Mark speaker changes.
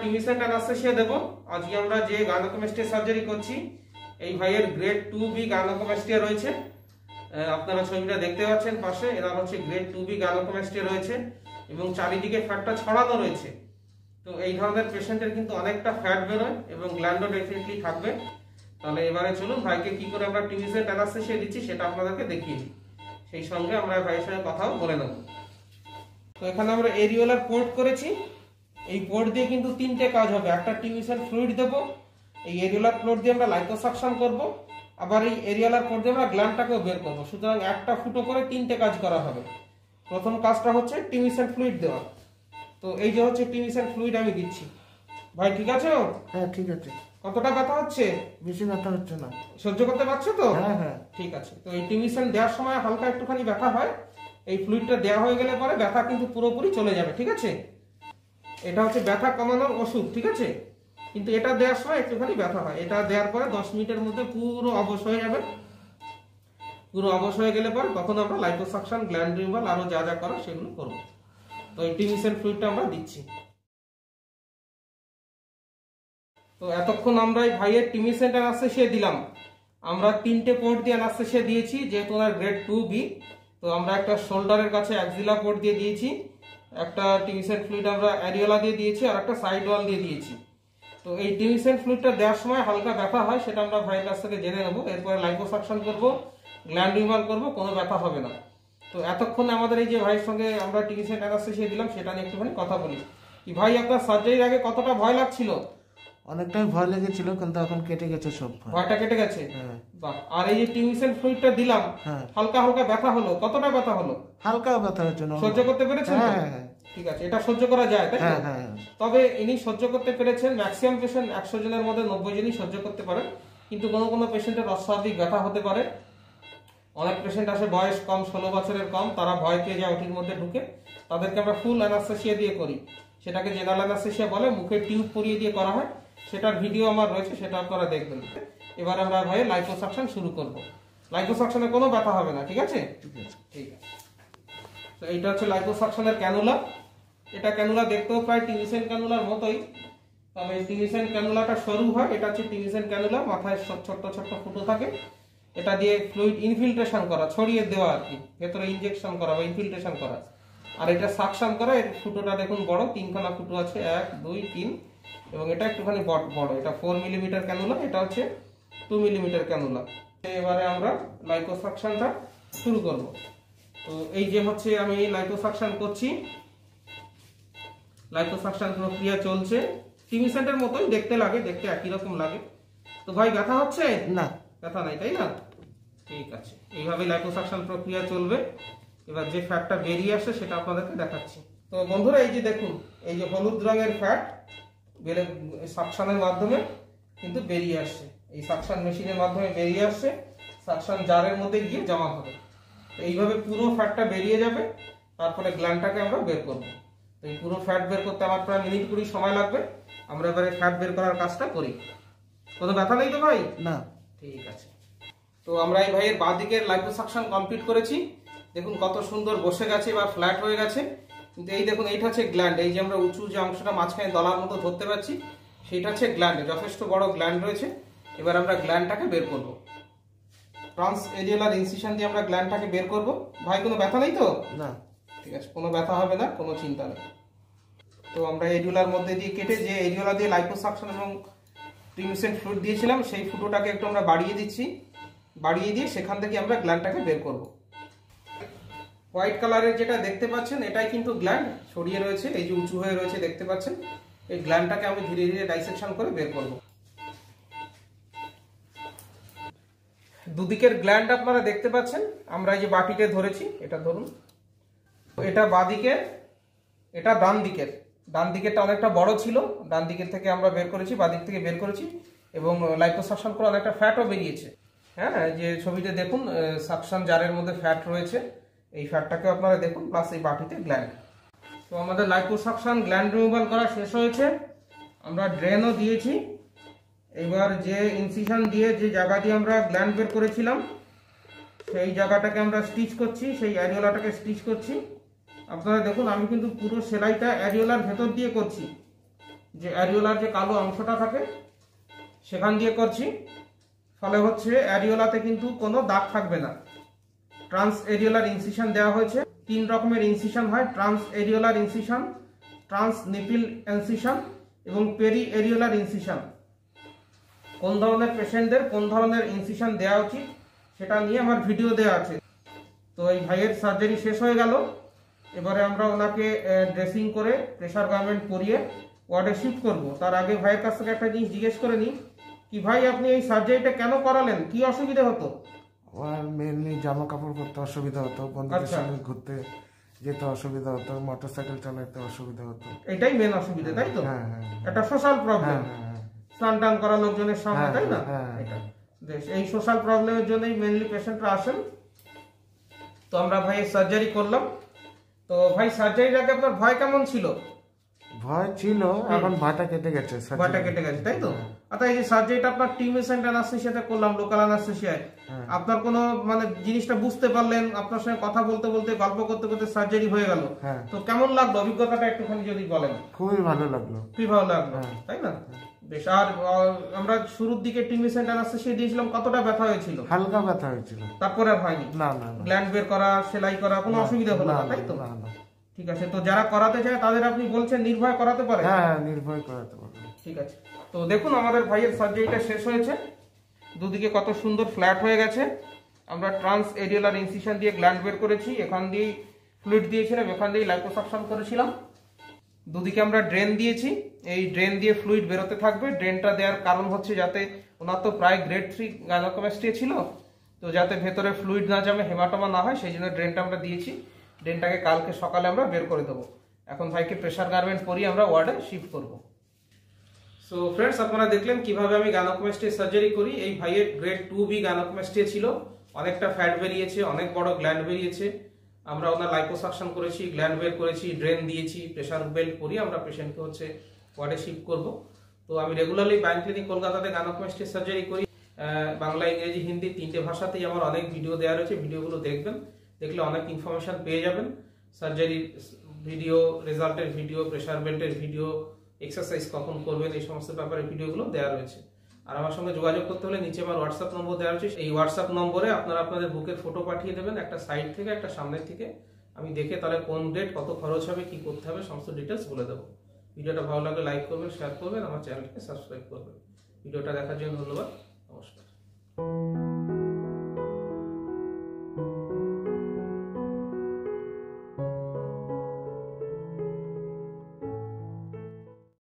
Speaker 1: Tuition anaesthesia দেব। আজকে আমরা যে গাইনোকোমাস্টিয়া সার্জারি করছি এই ভাইয়ের গ্রেড 2B গাইনোকোমাস্টিয়া রয়েছে। আপনারা ছবিটা দেখতে পাচ্ছেন পাশে, এরা হচ্ছে গ্রেড 2B গাইনোকোমাস্টিয়া রয়েছে এবং চারিদিকে ফ্যাটটা ছড়ানো রয়েছে। তো এই ধরনের পেশেন্টের কিন্তু অনেকটা ফ্যাট বেরোয় এবং গ্ল্যান্ডও ডেফিনেটলি থাকবে। তাহলে এবারে চলুন ভাইকে কি করে আমরা টিউশন অ্যানাস্থেসিয়া দিচ্ছি সেটা আপনাদেরকে দেখিয়ে দিই, সেই সঙ্গে আমরা ভাইয়ের সঙ্গে কথাও বলে নেব। তো এখানে আমরা এরিওলার পোর্ট করেছি। এই পোর্ট দিয়ে কিন্তু তিনটে কাজ হবে। একটা টিউশন ফ্লুইড দেবো, এই এরিওলার পোর্ট দিয়ে আমরা লাইপোসাকশন করব, আবার এই এরিওলার পোর্ট দিয়ে আমরা গ্ল্যান্ডটাকেও বের করব। সুতরাং একটা ফুটো করে তিনটে কাজ করা হবে। প্রথম কাজটা হচ্ছে টিউশন ফ্লুইড দেওয়া। তো এই যে হচ্ছে টিউশন ফ্লুইড আমি দিচ্ছি। ভাই ঠিক আছে?
Speaker 2: হ্যাঁ ঠিক আছে।
Speaker 1: কতটা ব্যথা হচ্ছে?
Speaker 2: বেশি ব্যথা হচ্ছে না।
Speaker 1: সহ্য করতে পারছো তো?
Speaker 2: হ্যাঁ হ্যাঁ
Speaker 1: ঠিক আছে। তো এই টিউশন দেওয়ার সময় হালকা একটুখানি ব্যথা হয়। এই ফ্লুইডটা দেওয়া হয়ে গেলে পরে ব্যথা কিন্তু পুরোপুরি চলে যাবে। ঠিক আছে, এটা হচ্ছে ব্যথা কমানোর ওষুধ। ঠিক আছে, কিন্তু এটা দেওয়ার সময় একটুখানি ব্যথা হয়। এটা দেওয়ার পরে 10 মিনিটের মধ্যে পুরো অবশ হয়ে যাবে। পুরো অবশ হয়ে গেলে পরে তখন আমরা লাইপোসাকশন, গ্ল্যান্ড রিমুভাল আরো যা যা করা সেগুলো করব। তো এই টিউশন ফ্লুইডটা আমরা দিচ্ছি। তো এতক্ষণ আমরা এই ভাইয়ের টিউশন অ্যানাস্থেসিয়া দিলাম। আমরা তিনটে পোর্ট দিয়ে অ্যানাস্থেসিয়া দিয়েছি যেহেতু ওনার গ্রেড 2B। তো আমরা একটা শোল্ডারের কাছে অ্যাক্সিলা পোর্ট দিয়ে দিয়েছি, একটা টিউশন ফ্লুইড আমরা অ্যারিওলা দিয়ে দিয়েছি, আর একটা সাইড ওয়াল দিয়ে দিয়েছি। তো এই টিউশন ফ্লুইডটা দেওয়ার সময় হালকা ব্যথা হয়, সেটা আমরা ভাইয়ের কাছ থেকে জেনে নেবো। এরপরে লাইপোসাকশন করবো, গ্ল্যান্ড রিমুভাল করবো, কোনো ব্যথা হবে না। তো এতক্ষণ আমাদের এই যে ভাইয়ের সঙ্গে আমরা টিউশন অ্যানাস্থেসিয়া দিলাম সেটা নিয়ে একটুখানি কথা বলি। কি ভাই, আপনার সার্জারির আগে কতটা ভয় লাগছিল?
Speaker 2: অনেকটাই ভয় লেগেছিল, কিন্তু এখন কেটে গেছে সব ভয়।
Speaker 1: ভয়টা কেটে গেছে?
Speaker 2: হ্যাঁ।
Speaker 1: বাহ। আর এই যে টিউশন ফ্লুইডটা দিলাম,
Speaker 2: হ্যাঁ
Speaker 1: হালকা হালকা ব্যথা হলো, কতটা ব্যথা হলো?
Speaker 2: হালকা ব্যথা হচ্ছে না।
Speaker 1: সহ্য করতে পেরেছেন?
Speaker 2: হ্যাঁ হ্যাঁ
Speaker 1: ঠিক আছে, এটা সহ্য করা যায় তাই?
Speaker 2: হ্যাঁ হ্যাঁ।
Speaker 1: তবে ইনি সহ্য করতে পেরেছেন। ম্যাক্সিমাম পেশেন্ট 100 জনের মধ্যে 90 জনই সহ্য করতে পারে, কিন্তু কোনো কোনো পেশেন্টের অস্বাভাবিক ব্যথা হতে পারে। অনেক পেশেন্ট আসে বয়স কম, 16 বছরের কম, তারা ভয় পেয়ে যায় ওটির মধ্যে ঢুকে। তাদেরকে আমরা ফুল অ্যানাস্থেসিয়া দিয়ে করি, সেটাকে জেনারেল অ্যানাস্থেসিয়া বলে। মুখে টিউব পরিয়ে দিয়ে করা হয়, সেটার ভিডিও আমার রয়েছে, সেটা আপনারা দেখবেন। এবার আমরা ভাই লাইপোসাকশন শুরু করব। লাইপোসাকশনে কোনো ব্যথা হবে না, ঠিক আছে? ঠিক আছে। তো এইটা হচ্ছে লাইপোসাকশনের ক্যানুলা। এটা ক্যানুলা দেখতেও প্রায় টিউশন ক্যানুলার মতোই, তবে টিউশন ক্যানুলাটা সরু হয়। এটা হচ্ছে টিউশন ক্যানুলা, মাথায় ছোট্ট ছোট্ট ফুটো থাকে। এটা দিয়ে ফ্লুইড ইনফিল্ট্রেশন করা, ছড়িয়ে দেওয়া আর কি, ভেতরে ইনজেকশন করা বা ইনফিল্ট্রেশন করা। আর এটা সাকশন করা। এর ফুটোটা দেখুন বড়, 3খানা ফুটো আছে, 1 2 3, এবং এটা একটুখানি বড়। এটা 4 মিলিমিটার ক্যানুলা, এটা হচ্ছে 2 মিলিমিটার ক্যানুলা। এবারে আমরা লাইপোসাকশনটা শুরু করব। তো এই যে হচ্ছে আমি লাইপোসাকশন করছি, লাইপোসাকশন প্রক্রিয়া চলছে। টিউশনের মতোই দেখতে লাগে, দেখতে একই রকম লাগে। তো ভাই ব্যথা হচ্ছে
Speaker 2: না?
Speaker 1: ব্যথা নাই তাই না? ঠিক আছে, এইভাবে লাইপোসাকশন প্রক্রিয়া চলবে। এবার যে ফ্যাটটা বেরিয়ে আসে সেটা আপনাদেরকে দেখাচ্ছি। তো বন্ধুরা এই যে দেখুন, এই যে হলুদ রঙের ফ্যাট সাকশনের মাধ্যমে কিন্তু বেরিয়ে আসছে। এই সাকশন মেশিনের মাধ্যমে বেরিয়ে আসছে, সাকশন জারের মধ্যে গিয়ে জমা হবে। তো এইভাবে পুরো ফ্যাটটা বেরিয়ে যাবে, তারপরে গ্ল্যান্ডটাকে আমরা বের করবো। তো এই পুরো ফ্যাট বের করতে আমার প্রায় মিনিট 20 সময় লাগবে। আমরা এবারে ফ্যাট বের করার কাজটা করি। কোনো ব্যথা নেই তো ভাই?
Speaker 2: না।
Speaker 1: ঠিক আছে। তো আমরা এই ভাইয়ের বাঁ দিকের লাইপোসাকশন কমপ্লিট করেছি। দেখুন কত সুন্দর বসে গেছে বা ফ্ল্যাট হয়ে গেছে। কিন্তু এই দেখুন, এইটা হচ্ছে গ্ল্যান্ড। এই যে আমরা উঁচু যে অংশটা মাঝখানে দলার মতো ধরতে পারছি, সেইটা হচ্ছে গ্ল্যান্ড। যথেষ্ট বড় গ্ল্যান্ড রয়েছে। এবার আমরা গ্ল্যান্ডটাকে বের করব। ট্রান্স এরিওলার ইনসিশন দিয়ে আমরা গ্ল্যান্ডটাকে বের করব। ভাই কোনো ব্যথা নেই তো?
Speaker 2: না।
Speaker 1: ঠিক আছে, কোনো ব্যথা হবে না, কোনো চিন্তা নেই। তো আমরা এরিওলার মধ্যে দিয়ে কেটে, যে এরিওলা দিয়ে লাইপোসাকশন এবং টিউশন ফ্লুইড দিয়েছিলাম সেই ফুটোটাকে একটু আমরা বাড়িয়ে দিচ্ছি। বাড়িয়ে দিয়ে সেখান থেকে আমরা গ্ল্যান্ডটাকে বের করব। হোয়াইট কালারের যেটা দেখতে পাচ্ছেন এটাই কিন্তু গ্ল্যান্ড, ছড়িয়ে রয়েছে, এই যে উঁচু হয়ে রয়েছে দেখতে পাচ্ছেন। এই গ্ল্যান্ডটাকে আমি ধীরে ধীরে ডাইসেকশন করে বের করব। দুদিকের গ্ল্যান্ড আপনারা দেখতে পাচ্ছেন। আমরা এই যে বাটিতে ধরেছি, এটা ধরুন, এটা বাঁ দিকের, এটা ডান দিকের। ডান দিকেরটা অনেকটা বড় ছিল, ডান দিকের থেকে আমরা বের করেছি, বাঁ দিক থেকে বের করেছি, এবং লাইপোসাকশন করে অনেকটা ফ্যাটও বেরিয়েছে। হ্যাঁ, যে ছবিতে দেখুন সাকশন জারের মধ্যে ফ্যাট রয়েছে, এই ফ্যাটটাকে আপনারা দেখুন, প্লাস এই বাটিতে গ্ল্যান্ড। তো আমাদের লাইপোসাকশন গ্ল্যান্ড রিমুভাল করা শেষ হয়েছে। আমরা ড্রেনও দিয়েছি। এবার যে ইনসিশন দিয়ে যে জায়গা দিয়ে আমরা গ্ল্যান্ড বের করেছিলাম সেই জায়গাটাকে আমরা স্টিচ করছি, সেই অ্যারিওলাটাকে স্টিচ করছি। আপনারা দেখুন আমি কিন্তু পুরো সেলাইটা অ্যারিওলার ভেতর দিয়ে করছি। যে অ্যারিওলার যে কালো অংশটা থাকে সেখান দিয়ে করছি, ফলে হচ্ছে অ্যারিওলাতে কিন্তু কোনো দাগ থাকবে না। ট্রান্স এরিওলার ইনসিশন দেওয়া হয়েছে, 3 রকমের ইনসিশন হয়, trans areolar incision, trans nipple incision এবং পেরি এরিওলার ইনসিশন। কোন ধরনের পেশেন্টদের কোন ধরনের ইনসিশন দেওয়া উচিত সেটা নিয়ে আমার ভিডিও দেওয়া আছে। তো এই ভাইয়ের সার্জারি শেষ হয়ে গেল, এবারে আমরা ওনাকে ড্রেসিং করে প্রেসার গার্মেন্ট পরিয়ে ওয়ার্ডে শিফট করব। তার আগে ভাইয়ের কাছ থেকে একটা জিনিস জিজ্ঞেস করে নিই, কি ভাই আপনি এই সার্জারিটা কেন করালেন, কি অসুবিধা হতো?
Speaker 2: আমার মেনলি জামা কাপড় পরতে অসুবিধা হতো, বন্ধুদের সঙ্গে ঘুরতে যেতে অসুবিধা হতো, মোটরসাইকেল চালাতে অসুবিধা হতো।
Speaker 1: এটাই মেন অসুবিধা, তাই তো?
Speaker 2: হ্যাঁ হ্যাঁ
Speaker 1: একটা সোশ্যাল প্রবলেম, স্নান টান করা লোকজনের সামনে, তাই না?
Speaker 2: হ্যাঁ।
Speaker 1: এটা বেশ, এই সোশ্যাল প্রবলেমের জন্যই মেনলি পেশেন্টরা আসেন। তো আমরা ভাইয়ের সার্জারি করলাম। তো ভাই সার্জারির আগে আপনার ভয় কেমন ছিল?
Speaker 2: ভয় ছিল, এখন ভয়টা কেটে গেছে।
Speaker 1: ভয়টা কেটে গেছে, তাই তো? আচ্ছা, এই যে সার্জারিটা আপনার টিম এসেন্ট অ্যানাস্থেসিয়াতে করলাম, লোকাল অ্যানাস্থেসিয়ায়, আপনার কোনো মানে জিনিসটা বুঝতে পারলেন, আপনার সঙ্গে কথা বলতে বলতে গল্প করতে করতে সার্জারি হয়ে গেল, তো কেমন লাগলো অভিজ্ঞতাটা একটুখানি যদি বলেন?
Speaker 2: খুবই ভালো লাগলো।
Speaker 1: খুবই ভালো লাগলো, তাই না? বেশ। আর আমরা শুরুর দিকে টিম এসেন্ট অ্যানাস্থেসিয়া দিয়েছিলাম, কতটা ব্যথা হয়েছিল?
Speaker 2: হালকা ব্যথা হয়েছিল,
Speaker 1: তারপরে আর হয়নি?
Speaker 2: না না,
Speaker 1: গ্ল্যান্ড বের করা, সেলাই করা কোনো অসুবিধা হলো না, তাই তো?
Speaker 2: না না।
Speaker 1: ঠিক আছে। তো যারা করাতে চায় তাদের আপনি বলছেন নির্ভয় করাতে পারে?
Speaker 2: হ্যাঁ, নির্ভয় করাতে পারবে।
Speaker 1: ঠিক আছে। তো দেখুন আমাদের ভাইয়ের সার্জারিটা শেষ হয়েছে, দুদিকে কত সুন্দর ফ্ল্যাট হয়ে গেছে। আমরা ট্রান্স এরিওলার ইনসিশন দিয়ে গ্ল্যান্ড বের করেছি, এখান দিয়ে ফ্লুইড দিয়েছিলাম, এখান দিয়ে লাইপোসাকশন করেছিলাম, দুদিকে আমরা ড্রেন দিয়েছি। এই ড্রেন দিয়ে ফ্লুইড বেরোতে থাকবে। ড্রেনটা দেওয়ার কারণ হচ্ছে যাতে, ওনার তো প্রায় গ্রেড 3 গাইনোকোমাস্টিয়া ছিল, তো যাতে ভেতরে ফ্লুইড না জমে, হেমাটোমা না হয়, সেই জন্য ড্রেনটা আমরা দিয়েছি। ড্রেনটাকে কালকে সকালে আমরা বের করে দেবো। এখন ভাইকে প্রেসার গার্মেন্ট পরিয়ে আমরা ওয়ার্ডে শিফট করব। সো ফ্রেন্ডস, আপনারা দেখলেন কিভাবে আমি গাইনোকোমাস্টিয়া সার্জারি করি। এই ভাইয়ের গ্রেড 2B গাইনোকোমাস্টিয়া ছিল, অনেকটা ফ্যাট বেরিয়েছে, অনেক বড় গ্ল্যান্ড বেরিয়েছে। আমরা ওনার লাইপোসাকশন করেছি, গ্ল্যান্ড বের করেছি, ড্রেন দিয়েছি, প্রেসার বেল্ট পরিয়ে আমরা পেশেন্টকে হচ্ছে ওয়ার্ডে শিফট করব। তো আমি রেগুলারলি বাইন ক্লিনিক কলকাতাতে গাইনোকোমাস্টিয়া সার্জারি করি। বাংলা, ইংরেজি, হিন্দি 3টে ভাষাতেই আমার অনেক ভিডিও দেওয়া রয়েছে, ভিডিওগুলো দেখবেন, দেখলে অনেক ইনফরমেশন পেয়ে যাবেন। সার্জারির ভিডিও, রেজাল্টের ভিডিও, প্রেসার বেল্টের ভিডিও, এক্সারসাইজ কখন করবেন, এই সমস্ত ব্যাপারে ভিডিওগুলো দেওয়া রয়েছে। আর আমার সঙ্গে যোগাযোগ করতে হলে নিচে আমার হোয়াটসঅ্যাপ নম্বর দেওয়া রয়েছে, এই হোয়াটসঅ্যাপ নম্বরে আপনারা আপনাদের বুকের ফটো পাঠিয়ে দেবেন, একটা সাইড থেকে একটা সামনের থেকে, আমি দেখে তাহলে কোন ডেট, কত খরচ হবে, কি করতে হবে, সমস্ত ডিটেলস বলে দেবো। ভিডিওটা ভালো লাগলে লাইক করবেন, শেয়ার করবেন, আমার চ্যানেলকে সাবস্ক্রাইব করবেন। ভিডিওটা দেখার জন্য ধন্যবাদ, নমস্কার।